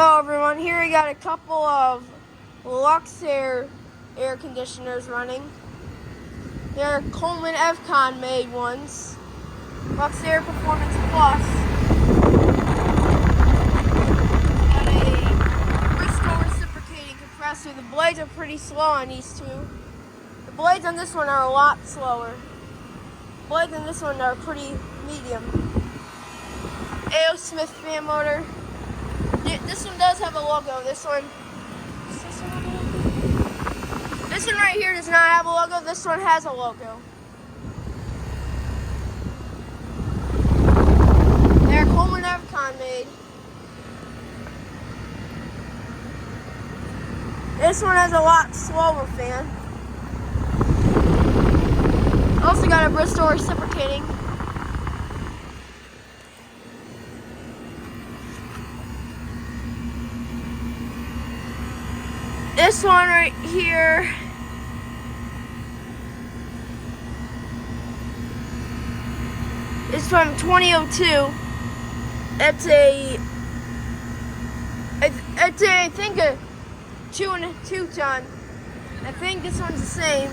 Hello everyone, here we got a couple of Luxaire air conditioners running. They're Coleman Evcon made ones. Luxaire Performance Plus. Got a Bristol reciprocating compressor. The blades are pretty slow on these two. The blades on this one are a lot slower. The blades on this one are pretty medium. A.O. Smith fan motor. This one does have a logo. This one right here does not have a logo. This one has a logo. They're Coleman Evcon made. This one has a lot slower fan. Also got a Bristol reciprocating. This one right here is from 2002. It's I think a 2 ton. I think this one's the same.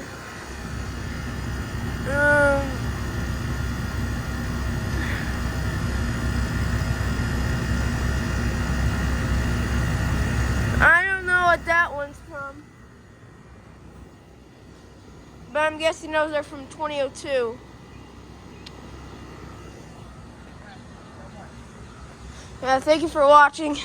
I don't know what that one's from, but I'm guessing those are from 2002. Yeah, thank you for watching.